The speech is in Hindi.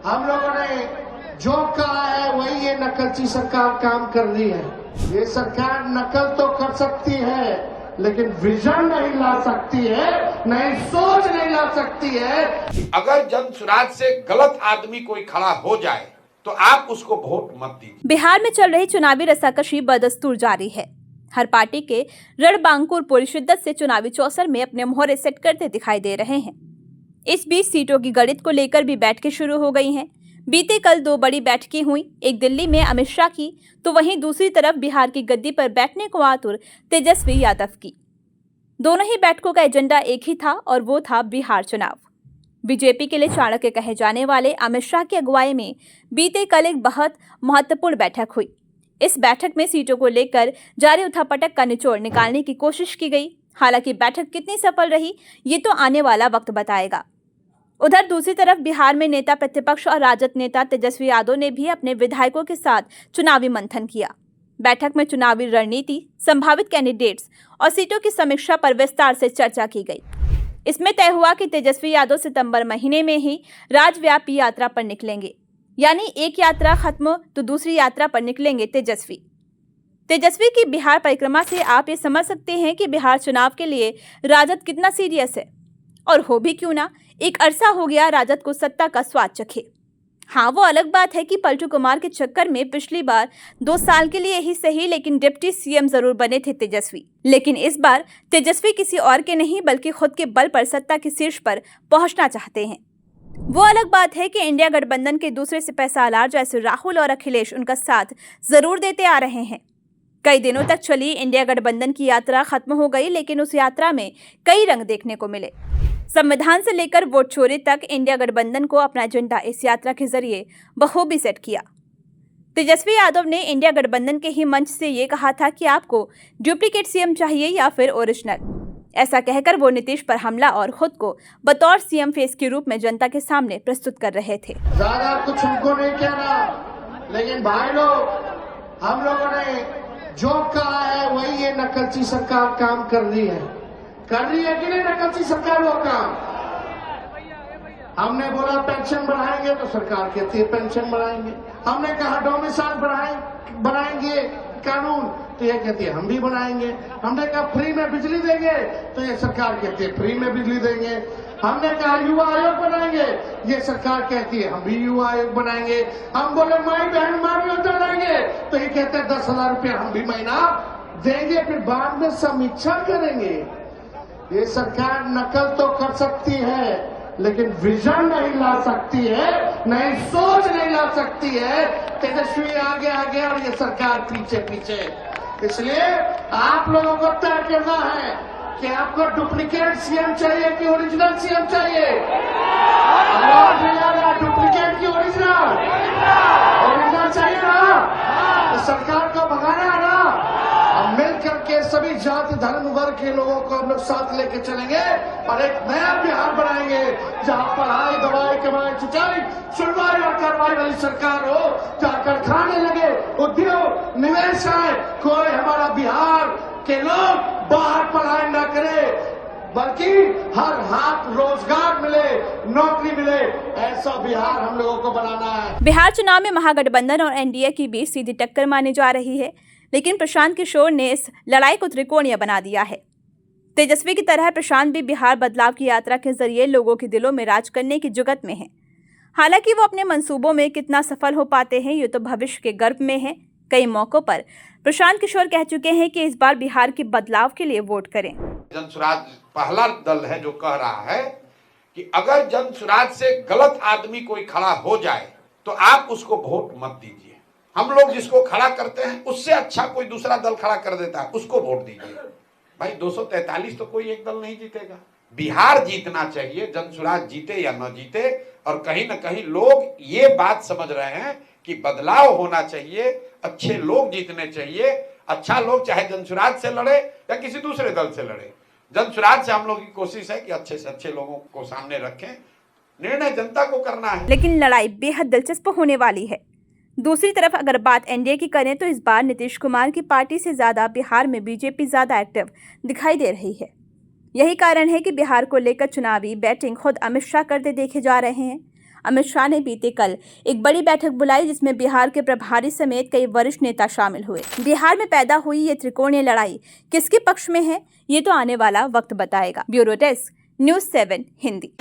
हम लोगों ने जो कहा है वही ये नकलची सरकार काम कर रही है। ये सरकार नकल तो कर सकती है लेकिन विजन नहीं ला सकती है, नई सोच नहीं ला सकती है। अगर जन सुराज से गलत आदमी कोई खड़ा हो जाए तो आप उसको वोट मत दीजिए। बिहार में चल रही चुनावी रस्साकशी बदस्तूर जारी है। हर पार्टी के रणबांकुर पूरी शिद्दत से चुनावी चौसर में अपने मोहरे सेट करते दिखाई दे रहे हैं। इस बीच सीटों की गणित को लेकर भी बैठकें शुरू हो गई हैं। बीते कल 2 बड़ी बैठकें हुई, एक दिल्ली में अमित शाह की तो वहीं दूसरी तरफ बिहार की गद्दी पर बैठने को आतुर तेजस्वी यादव की। दोनों ही बैठकों का एजेंडा एक ही था और वो था बिहार चुनाव। बीजेपी के लिए चाणक्य कहे जाने वाले अमित शाह की अगुवाई में बीते कल एक बहुत महत्वपूर्ण बैठक हुई। इस बैठक में सीटों को लेकर जारी उठापटक का निचोड़ निकालने की कोशिश की गई। हालांकि बैठक कितनी सफल रही ये तो आने वाला वक्त बताएगा। उधर दूसरी तरफ बिहार में नेता प्रतिपक्ष और राजद नेता तेजस्वी यादव ने भी अपने विधायकों के साथ चुनावी मंथन किया। बैठक में चुनावी रणनीति, संभावित कैंडिडेट्स और सीटों की समीक्षा पर विस्तार से चर्चा की गई। इसमें तय हुआ कि तेजस्वी यादव सितंबर महीने में ही राज्यव्यापी यात्रा पर निकलेंगे, यानी एक यात्रा खत्म तो दूसरी यात्रा पर निकलेंगे तेजस्वी की बिहार परिक्रमा से आप ये समझ सकते हैं कि बिहार चुनाव के लिए राजद कितना सीरियस है। और हो भी क्यों ना, एक अरसा हो गया राजद को सत्ता का स्वाद चखे। हाँ, वो अलग बात है कि पलटू कुमार के चक्कर में पिछली बार 2 साल के लिए ही सही लेकिन डिप्टी सीएम जरूर बने थे तेजस्वी। लेकिन इस बार तेजस्वी किसी और के नहीं बल्कि खुद के बल पर सत्ता के शीर्ष पर पहुंचना चाहते हैं। वो अलग बात है कि इंडिया गठबंधन के दूसरे सिपहसालार जैसे राहुल और अखिलेश उनका साथ जरूर देते आ रहे हैं। कई दिनों तक चली इंडिया गठबंधन की यात्रा खत्म हो गई, लेकिन उस यात्रा में कई रंग देखने को मिले। संविधान से लेकर वोट चोरी तक इंडिया गठबंधन को अपना एजेंडा इस यात्रा के जरिए बखूबी सेट किया। तेजस्वी यादव ने इंडिया गठबंधन के ही मंच से ये कहा था कि आपको डुप्लीकेट सीएम चाहिए या फिर ओरिजिनल। ऐसा कहकर वो नीतीश पर हमला और खुद को बतौर सीएम फेस के रूप में जनता के सामने प्रस्तुत कर रहे थे। ज्यादा कुछ हमको नहीं कहना, लेकिन भाई लोग, हम लोगों ने जो कहा है वही ये नकलची सरकार काम कर रही है कि नहीं? नकलची सरकार वो काम। हमने बोला पेंशन बढ़ाएंगे तो सरकार कहती है पेंशन बढ़ाएंगे। हमने कहा डोमिसाइल बनाएंगे कानून तो ये कहती है हम भी बनाएंगे। हमने कहा फ्री में बिजली देंगे तो ये सरकार कहती है फ्री में बिजली देंगे। हमने कहा युवा आयोग बनाएंगे, ये सरकार कहती है हम भी युवा आयोग बनाएंगे। हम बोले माई बहन मार योजना लाएंगे तो ये कहते हैं 10,000 रुपया हम भी महीना देंगे, फिर बाद में समीक्षा करेंगे। ये सरकार नकल तो कर सकती है लेकिन विजन नहीं ला सकती है, नई सोच नहीं ला सकती है। तेजस्वी आगे आगे और ये सरकार पीछे पीछे। इसलिए आप लोगों को तय करना है कि आपको डुप्लीकेट सीएम चाहिए कि ओरिजिनल सीएम चाहिए। आवाज नहीं आ रहा, डुप्लीकेट की ओरिजिनल चाहिए ना, तो सरकार को भगाना है ना। हम मिल करके सभी जाति धर्म वर्ग के लोगों को हम लोग साथ लेके चलेंगे और एक नया बिहार बनाएंगे जहां पढ़ाई, दवाई, कमाई, सिंचाई, सुनवाई और कार्रवाई वाली सरकार हो, जहां कारखाने लगे, उद्योग, निवेश आए, कोई हमारा बिहार के लोग बाहर पढ़ाई न करे बल्कि हर हाथ रोजगार मिले, नौकरी मिले, ऐसा बिहार हम लोगों को बनाना है। बिहार चुनाव में महागठबंधन और एनडीए की बीच सीधी टक्कर मानी जा रही है, लेकिन प्रशांत किशोर ने इस लड़ाई को त्रिकोणीय बना दिया है। तेजस्वी की तरह प्रशांत भी बिहार बदलाव की यात्रा के जरिए लोगों के दिलों में राज करने की जुगत में है। हालांकि वो अपने मंसूबों में कितना सफल हो पाते हैं ये तो भविष्य के गर्भ में है। कई मौकों पर प्रशांत किशोर कह चुके हैं कि इस बार बिहार के बदलाव के लिए वोट करें। जन सुराज पहला दल है जो कह रहा है कि अगर जन सुराज से गलत आदमी कोई खड़ा हो जाए तो आप उसको वोट मत दीजिए। हम लोग जिसको खड़ा करते हैं उससे अच्छा कोई दूसरा दल खड़ा कर देता है, उसको वोट दीजिए। भाई 243 तो कोई एक दल नहीं जीतेगा। बिहार जीतना चाहिए, जन सुराज जीते या न जीते। और कहीं ना कहीं लोग ये बात समझ रहे हैं कि बदलाव होना चाहिए, अच्छे लोग जीतने चाहिए। अच्छा लोग चाहे जन सुराज से लड़े या किसी दूसरे दल से लड़े, जन सुराज से हम लोग की कोशिश है कि अच्छे से अच्छे लोगों को सामने रखें। निर्णय जनता को करना है। लेकिन लड़ाई बेहद दिलचस्प होने वाली है। दूसरी तरफ अगर बात एनडीए की करें तो इस बार नीतीश कुमार की पार्टी से ज्यादा बिहार में बीजेपी ज्यादा एक्टिव दिखाई दे रही है। यही कारण है कि बिहार को लेकर चुनावी बैटिंग खुद अमित शाह करते देखे जा रहे हैं। अमित शाह ने बीते कल एक बड़ी बैठक बुलाई जिसमें बिहार के प्रभारी समेत कई वरिष्ठ नेता शामिल हुए। बिहार में पैदा हुई ये त्रिकोणीय लड़ाई किसके पक्ष में है, ये तो आने वाला वक्त बताएगा। Bureau desk, news 7 Hindi.